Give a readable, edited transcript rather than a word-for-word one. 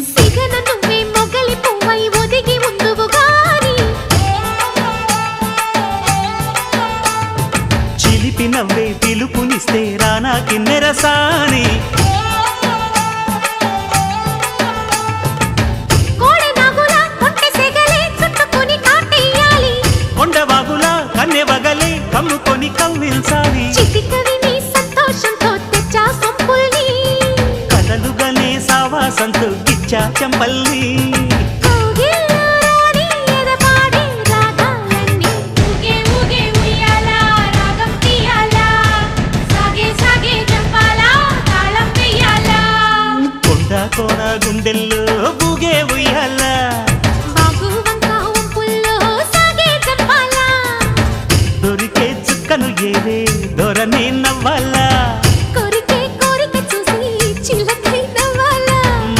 సిగన నువ్వే మొగలి పువ్వై ఒదిగి ఉందువు గాని చిలిపి నవ్వే పిలుపునిస్తే రానా కిన్నెరసాని కన్నెవగలే కమ్ముకొని కవ్విల్సాలి చిటికవి నీ సంతోషంతో తెచ్చా సొంపుల్ని కలలుగనే సావాసంతో గిచ్చా చెంపల్ని కొండ కోన గుండెల్లో బూగే ఉయ్యాలా